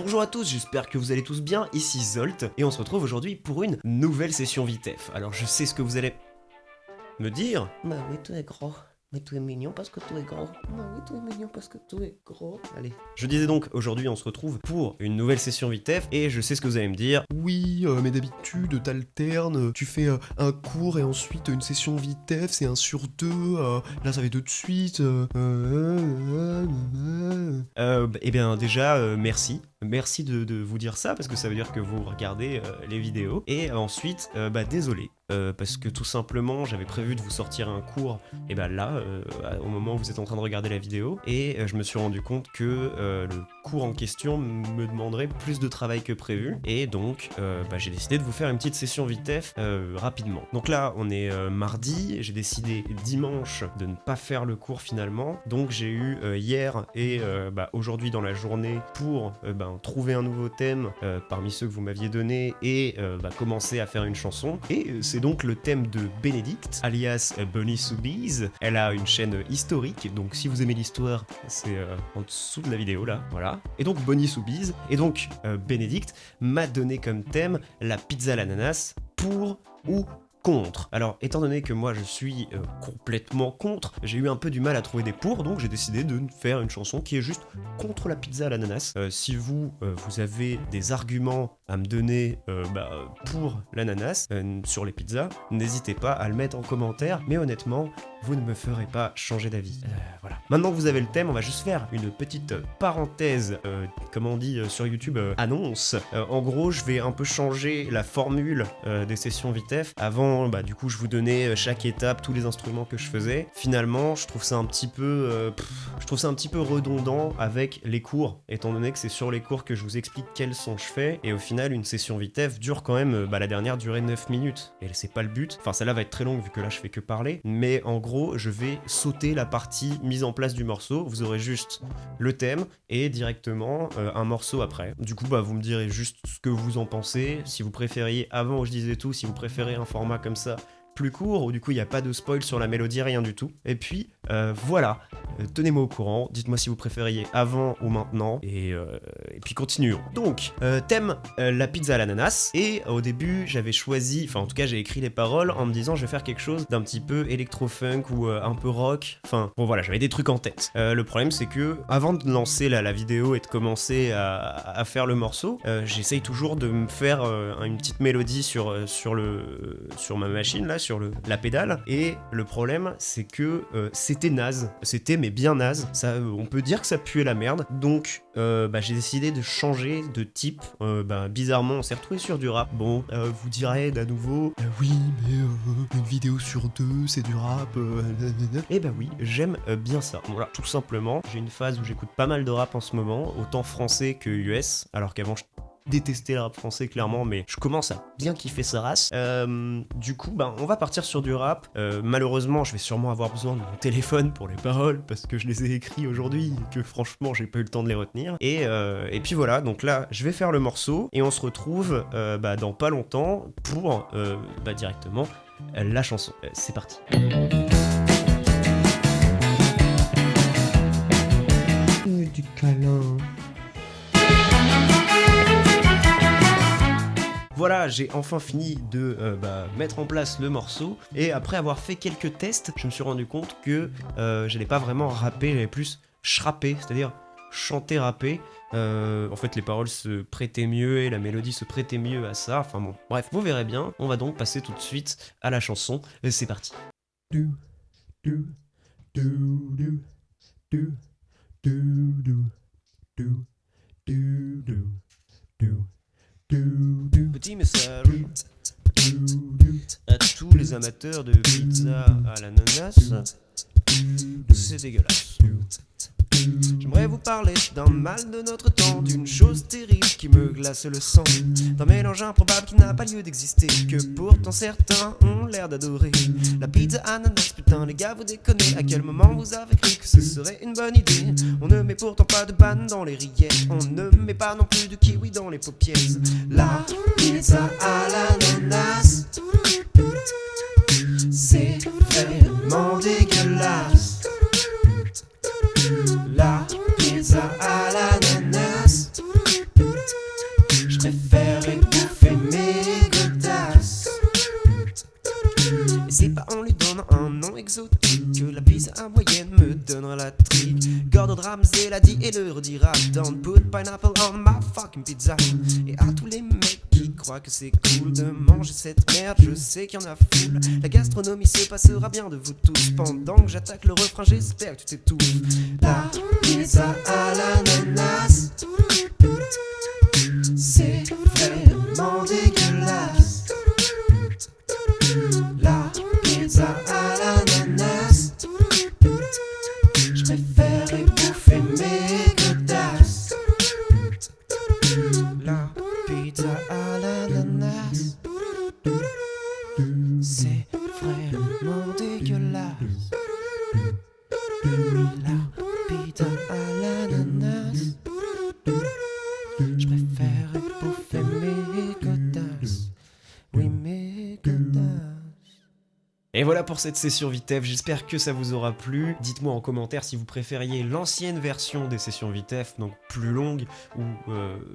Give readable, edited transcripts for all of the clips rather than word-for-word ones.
Bonjour à tous, j'espère que vous allez tous bien, ici Zolt, et on se retrouve aujourd'hui pour une nouvelle session Vitef. Alors je sais ce que vous allez me dire. Bah oui, tout est gros. Mais tout est mignon parce que tout est gros. Bah oui, tout est mignon parce que tout est gros. Allez. Je disais donc, aujourd'hui on se retrouve pour une nouvelle session Vitef, et je sais ce que vous allez me dire. Oui, mais d'habitude, t'alternes, tu fais un cours et ensuite une session Vitef, c'est 1 sur 2, là ça fait 2 de suite. Eh bien déjà, merci. Merci de vous dire ça, parce que ça veut dire que vous regardez les vidéos. Et ensuite, désolé, parce que tout simplement, j'avais prévu de vous sortir un cours, et là, au moment où vous êtes en train de regarder la vidéo, et je me suis rendu compte que le cours en question me demanderait plus de travail que prévu, et donc j'ai décidé de vous faire une petite session Vitef rapidement. Donc là, on est mardi, j'ai décidé dimanche de ne pas faire le cours finalement, donc j'ai eu hier et aujourd'hui dans la journée pour trouver un nouveau thème parmi ceux que vous m'aviez donné et commencer à faire une chanson. Et c'est donc le thème de Bénédicte, alias Bunny Soubies. Elle a une chaîne historique, donc si vous aimez l'histoire, c'est en dessous de la vidéo là, voilà. Et donc Bunny Soubies, et donc Bénédicte m'a donné comme thème la pizza à l'ananas, pour ou contre. Alors, étant donné que moi je suis complètement contre, j'ai eu un peu du mal à trouver des pour, donc j'ai décidé de faire une chanson qui est juste contre la pizza à l'ananas. Si vous avez des arguments à me donner pour l'ananas sur les pizzas, n'hésitez pas à le mettre en commentaire, mais honnêtement, vous ne me ferez pas changer d'avis. Voilà. Maintenant que vous avez le thème, on va juste faire une petite parenthèse, comme on dit sur YouTube, annonce. En gros, je vais un peu changer la formule des sessions Vitef. Avant, du coup, je vous donnais chaque étape, tous les instruments que je faisais. Finalement, je trouve ça un petit peu redondant avec les cours, étant donné que c'est sur les cours que je vous explique quels sons je fais. Et au final, une session Vitef dure quand même, la dernière durait 9 minutes. Et c'est pas le but. Enfin, celle-là va être très longue vu que là, je fais que parler. Mais en gros, je vais sauter la partie mise en place du morceau. Vous aurez juste le thème et directement un morceau après. Du coup, vous me direz juste ce que vous en pensez. Si vous préfériez, avant où je disais tout, si vous préférez un format comme ça, plus court, où du coup il n'y a pas de spoil sur la mélodie, rien du tout. Et puis voilà, tenez-moi au courant, dites-moi si vous préfériez avant ou maintenant, et puis continuons. Donc, thème la pizza à l'ananas, et au début j'avais choisi, enfin en tout cas j'ai écrit les paroles en me disant je vais faire quelque chose d'un petit peu électro-funk ou un peu rock, enfin bon voilà, j'avais des trucs en tête. Le problème c'est que avant de lancer la vidéo et de commencer à faire le morceau, j'essaye toujours de me faire une petite mélodie sur ma machine là, sur la pédale, et le problème c'est que c'était naze, c'était mais bien naze, ça, on peut dire que ça puait la merde, donc j'ai décidé de changer de type. Bizarrement on s'est retrouvé sur du rap. Bon, vous direz d'à nouveau Oui, mais une vidéo sur 2, c'est du rap. et oui, j'aime bien ça. Voilà, tout simplement, j'ai une phase où j'écoute pas mal de rap en ce moment, autant français que US, alors qu'avant je détestais le rap français clairement, mais je commence à bien kiffer sa race. Du coup, on va partir sur du rap. Malheureusement, je vais sûrement avoir besoin de mon téléphone pour les paroles, parce que je les ai écrits aujourd'hui, et que franchement, j'ai pas eu le temps de les retenir. Et puis voilà, donc là, je vais faire le morceau, et on se retrouve dans pas longtemps pour directement la chanson. C'est parti. Du câlin. Voilà, j'ai enfin fini de mettre en place le morceau, et après avoir fait quelques tests, je me suis rendu compte que j'allais pas vraiment rapper, j'allais plus schrapper, c'est-à-dire chanter, rapper. En fait, les paroles se prêtaient mieux et la mélodie se prêtait mieux à ça. Enfin bon, bref, vous verrez bien. On va donc passer tout de suite à la chanson. C'est parti. Du, du, du, du, du, du, du, du, du, du, du. Petit message à tous les amateurs de pizza à l'ananas. C'est dégueulasse. J'aimerais vous parler d'un mal de notre temps, d'une chose terrible qui me glace le sang, d'un mélange improbable qui n'a pas lieu d'exister, que pourtant certains ont l'air d'adorer. La pizza ananas, putain les gars vous déconnez, à quel moment vous avez cru que ce serait une bonne idée? On ne met pourtant pas de banane dans les rillettes, on ne met pas non plus de kiwi dans les paupières. La pizza à l'ananas, c'est vraiment dégueulasse. La pizza à l'ananas, dira don't put pineapple on my fucking pizza. Et à tous les mecs qui croient que c'est cool de manger cette merde, je sais qu'il y en a foule. La gastronomie se passera bien de vous tous. Pendant que j'attaque le refrain, j'espère que tu t'étouffes. La pizza à l'ananas, c'est vraiment dégueulasse. La pizza à l'ananas, je préférerais bouffer mes godasses. La pizza à l'ananas, c'est vraiment dégueulasse. La pizza à l'ananas, je préférerais bouffer mes godasses. Oui, mes godasses. Et voilà pour cette session Vitef, j'espère que ça vous aura plu. Dites-moi en commentaire si vous préfériez l'ancienne version des sessions Vitef, donc plus longue, ou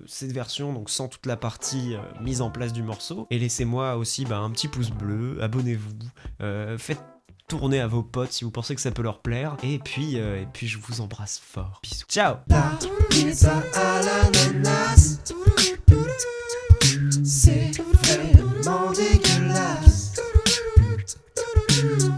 cette version donc sans toute la partie mise en place du morceau. Et laissez-moi aussi un petit pouce bleu, abonnez-vous, faites tourner à vos potes si vous pensez que ça peut leur plaire. Et puis je vous embrasse fort. Bisous. Ciao. La pizza à l'ananas.